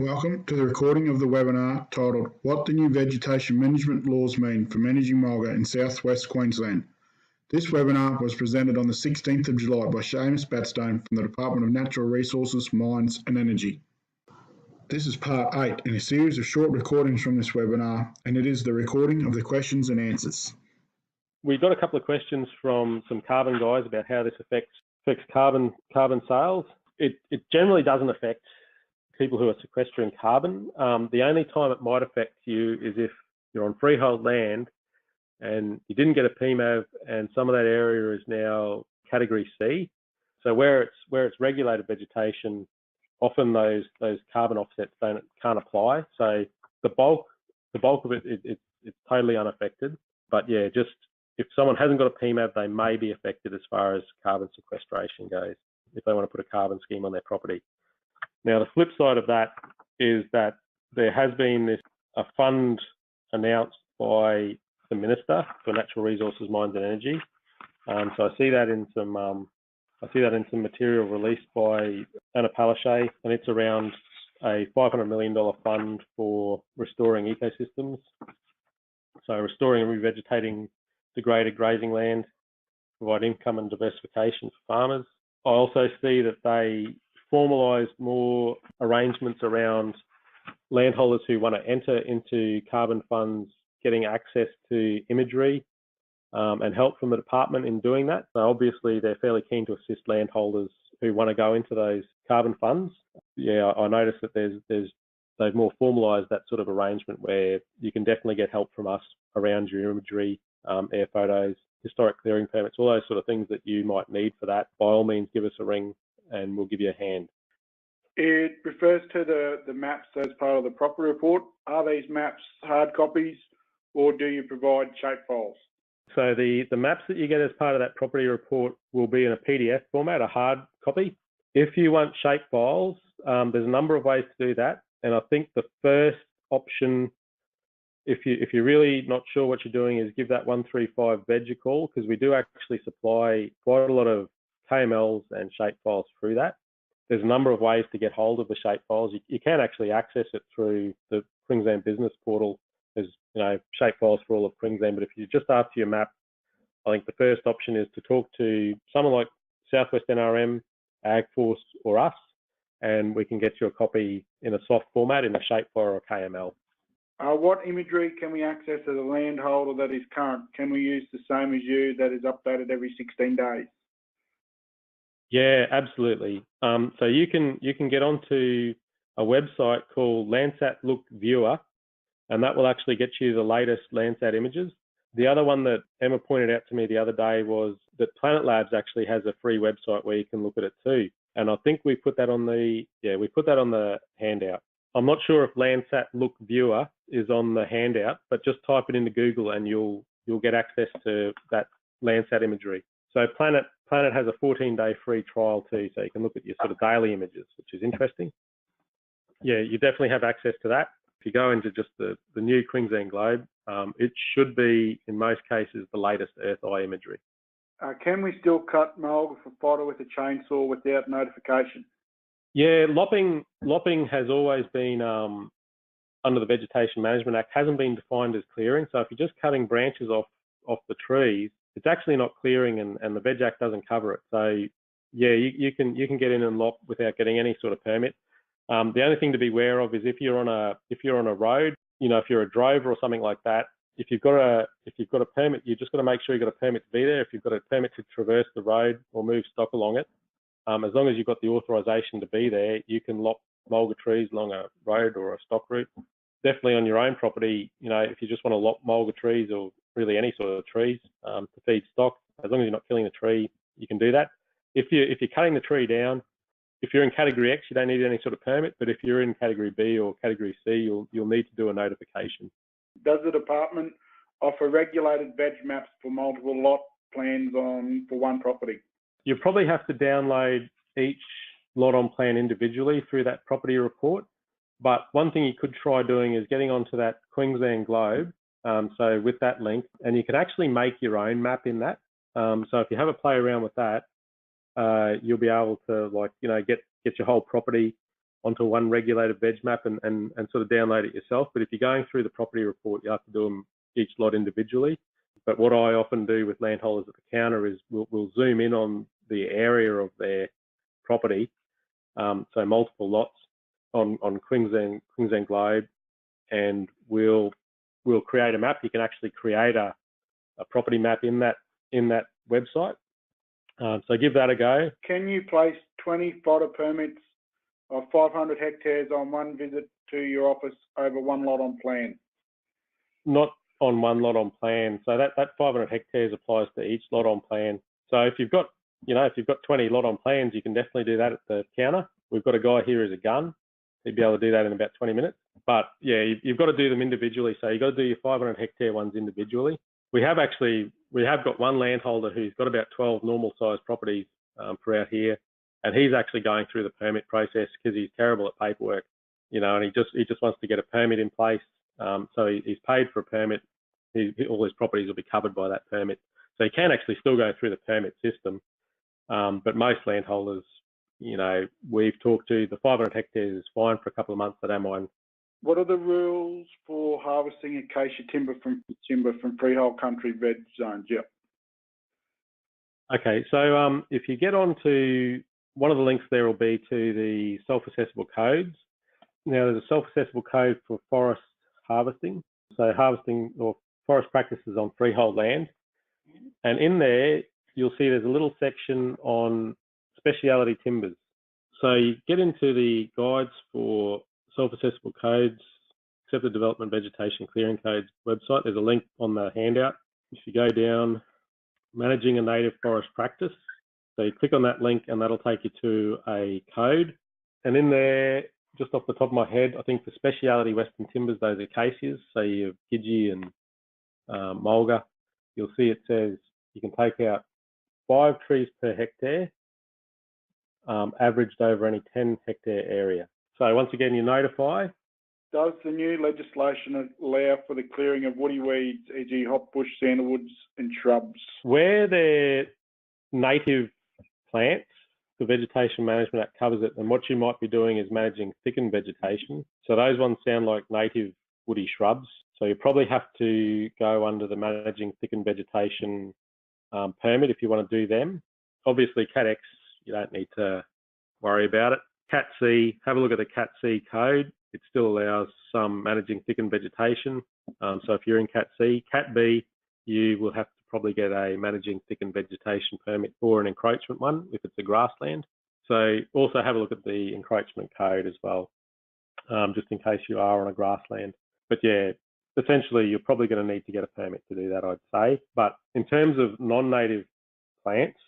Welcome to the recording of the webinar titled What the New Vegetation Management Laws Mean for Managing Mulga in South West Queensland. This webinar was presented on the 16th of July by Seamus Batstone from the Department of Natural Resources, Mines and Energy. This is part 8 in a series of short recordings from this webinar, and it is the recording of the questions and answers. We got a couple of questions from some carbon guys about how this affects carbon sales. It generally doesn't affect people who are sequestering carbon. The only time it might affect you is if you're on freehold land and you didn't get a PMAV and some of that area is now category C. So where it's regulated vegetation, often those carbon offsets can't apply. So the bulk of it's totally unaffected. But yeah, just if someone hasn't got a PMAV, they may be affected as far as carbon sequestration goes, if they want to put a carbon scheme on their property. Now, the flip side of that is that there has been a fund announced by the Minister for Natural Resources, Mines and Energy. So I see that in some material released by Anna Palaszczuk, and it's around a $500 million fund for restoring ecosystems. So restoring and revegetating degraded grazing land, provide income and diversification for farmers. I also see that they formalised more arrangements around landholders who want to enter into carbon funds getting access to imagery and help from the department in doing that. So obviously they're fairly keen to assist landholders who want to go into those carbon funds. Yeah, I noticed that they've more formalised that sort of arrangement where you can definitely get help from us around your imagery, air photos, historic clearing permits, all those sort of things that you might need for that. By all means, give us a ring and we'll give you a hand. It refers to the maps as part of the property report. Are these maps hard copies or do you provide shapefiles? So the maps that you get as part of that property report will be in a PDF format, a hard copy. If you want shapefiles, there's a number of ways to do that. And I think the first option, if you're really not sure what you're doing, is give that 135 Veg a call, because we do actually supply quite a lot of KMLs and shapefiles through that. There's a number of ways to get hold of the shapefiles. You can actually access it through the Queensland Business Portal. There's shapefiles for all of Queensland, but if you're just after your map, I think the first option is to talk to someone like South West NRM, AgForce or us, and we can get you a copy in a soft format in a shapefile or a KML. What imagery can we access as a landholder that is current? Can we use the same as you that is updated every 16 days? Yeah, absolutely. So you can get onto a website called Landsat Look Viewer, and that will actually get you the latest Landsat images. The other one that Emma pointed out to me the other day was that Planet Labs actually has a free website where you can look at it too. And I think we put that on the handout. I'm not sure if Landsat Look Viewer is on the handout, but just type it into Google and you'll get access to that Landsat imagery. So Planet has a 14-day free trial too, so you can look at your sort of daily images, which is interesting. Yeah, you definitely have access to that. If you go into just the new Queensland Globe, it should be, in most cases, the latest Earth Eye imagery. Can we still cut mulga for fodder with a chainsaw without notification? Yeah, lopping has always been, under the Vegetation Management Act, hasn't been defined as clearing. So if you're just cutting branches off the trees, it's actually not clearing, and the Veg Act doesn't cover it. So yeah, you can get in and lop without getting any sort of permit. The only thing to be aware of is if you're on a road, if you're a drover or something like that, if you've got a permit, you just got to make sure you've got a permit to be there. If you've got a permit to traverse the road or move stock along it, as long as you've got the authorization to be there, you can lop mulga trees along a road or a stock route. Definitely on your own property, if you just want to lop mulga trees or really any sort of trees to feed stock, as long as you're not killing the tree, you can do that. If you're cutting the tree down, if you're in category X, you don't need any sort of permit, but if you're in category B or category C, you'll need to do a notification. Does the department offer regulated veg maps for multiple lot plans for one property? You probably have to download each lot on plan individually through that property report. But one thing you could try doing is getting onto that Queensland Globe, so with that link, and you can actually make your own map in that. So if you have a play around with that, you'll be able to get your whole property onto one regulated veg map and sort of download it yourself. But if you're going through the property report, you have to do them each lot individually. But what I often do with landholders at the counter is we'll zoom in on the area of their property, so multiple lots on Queensland Globe, and we'll create a map. You can actually create a property map in that website. So give that a go. Can you place 20 fodder permits of 500 hectares on one visit to your office over one lot on plan? Not on one lot on plan. So that 500 hectares applies to each lot on plan. So if you've got 20 lot on plans, you can definitely do that at the counter. We've got a guy here who's a gun. He'd be able to do that in about 20 minutes. But yeah, you've got to do them individually. So you've got to do your 500 hectare ones individually. We have got one landholder who's got about 12 normal sized properties for out here, and he's actually going through the permit process because he's terrible at paperwork, and he just wants to get a permit in place. So he's paid for a permit. All his properties will be covered by that permit. So he can actually still go through the permit system. But most landholders, we've talked to, the 500 hectares is fine for a couple of months. I don't mind. What are the rules for harvesting acacia timber from freehold country veg zones? Yep. Okay, so if you get onto one of the links, there will be to the self-assessable codes. Now, there's a self-assessable code for forest harvesting, so harvesting or forest practices on freehold land. And in there, you'll see there's a little section on speciality timbers. So you get into the guides for self-assessable codes, accepted development vegetation clearing codes website. There's a link on the handout. If you go down, managing a native forest practice, so you click on that link and that'll take you to a code. And in there, just off the top of my head, I think for speciality western timbers, those acacias, so you have Gidgee and Mulga, you'll see it says you can take out 5 trees per hectare, averaged over any 10 hectare area. So once again, you notify. Does the new legislation allow for the clearing of woody weeds, e.g. hotbush, sandalwoods and shrubs? Where they're native plants, the Vegetation Management Act covers it, and what you might be doing is managing thickened vegetation. So those ones sound like native woody shrubs. So you probably have to go under the Managing Thickened Vegetation permit if you want to do them. Obviously, Cat X, you don't need to worry about it. Cat C, have a look at the Cat C code. It still allows some managing thickened vegetation. So if you're in Cat C, Cat B, you will have to probably get a managing thickened vegetation permit or an encroachment one if it's a grassland. So also have a look at the encroachment code as well, just in case you are on a grassland. But yeah, essentially you're probably going to need to get a permit to do that, I'd say. But in terms of non-native plants,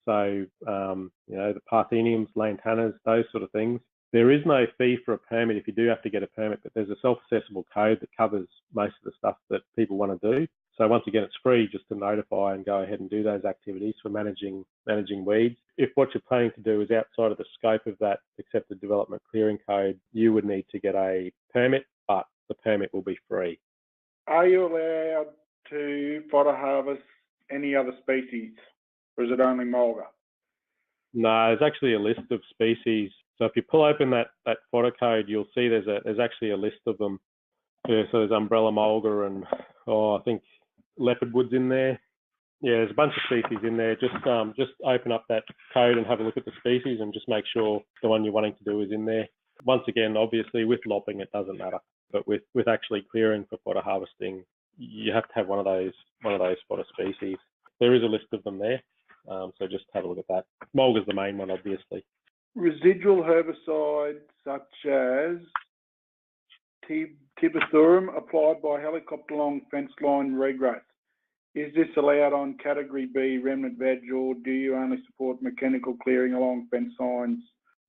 so the partheniums, lantanas, those sort of things, there is no fee for a permit if you do have to get a permit, but there's a self-assessable code that covers most of the stuff that people want to do. So once again, it's free just to notify and go ahead and do those activities for managing weeds. If what you're planning to do is outside of the scope of that accepted development clearing code, you would need to get a permit, but the permit will be free. Are you allowed to fodder harvest any other species, or is it only mulga? No, there's actually a list of species. So if you pull open that fodder code, you'll see there's actually a list of them. Yeah, so there's umbrella mulga and I think leopardwood's in there. Yeah, there's a bunch of species in there. Just open up that code and have a look at the species and just make sure the one you're wanting to do is in there. Once again, obviously with lopping it doesn't matter, but with actually clearing for fodder harvesting, you have to have one of those fodder species. There is a list of them there, so just have a look at that. Mulga's the main one, obviously. Residual herbicides such as Tibuthurum applied by helicopter along fence line regrowth. Is this allowed on Category B remnant veg, or do you only support mechanical clearing along fence lines?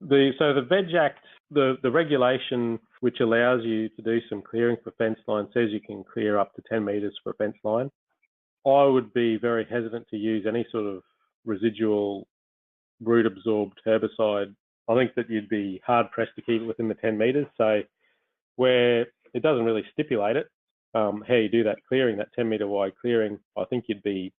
So the Veg Act, the regulation which allows you to do some clearing for fence line says you can clear up to 10 metres for a fence line. I would be very hesitant to use any sort of residual root absorbed herbicide. I think that you'd be hard pressed to keep it within the 10 metres. So where it doesn't really stipulate it, how you do that clearing, that 10 metre wide clearing, I think you'd be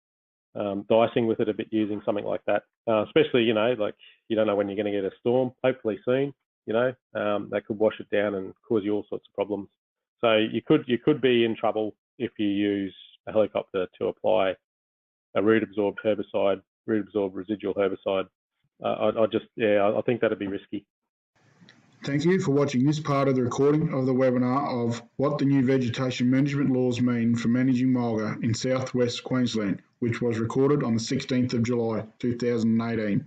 dicing with it a bit using something like that. Especially, like you don't know when you're going to get a storm, hopefully soon. that could wash it down and cause you all sorts of problems. So you could be in trouble if you use a helicopter to apply a root-absorbed herbicide, root-absorbed residual herbicide. I think that'd be risky. Thank you for watching this part of the recording of the webinar of what the new vegetation management laws mean for managing mulga in South West Queensland, which was recorded on the 16th of July 2018.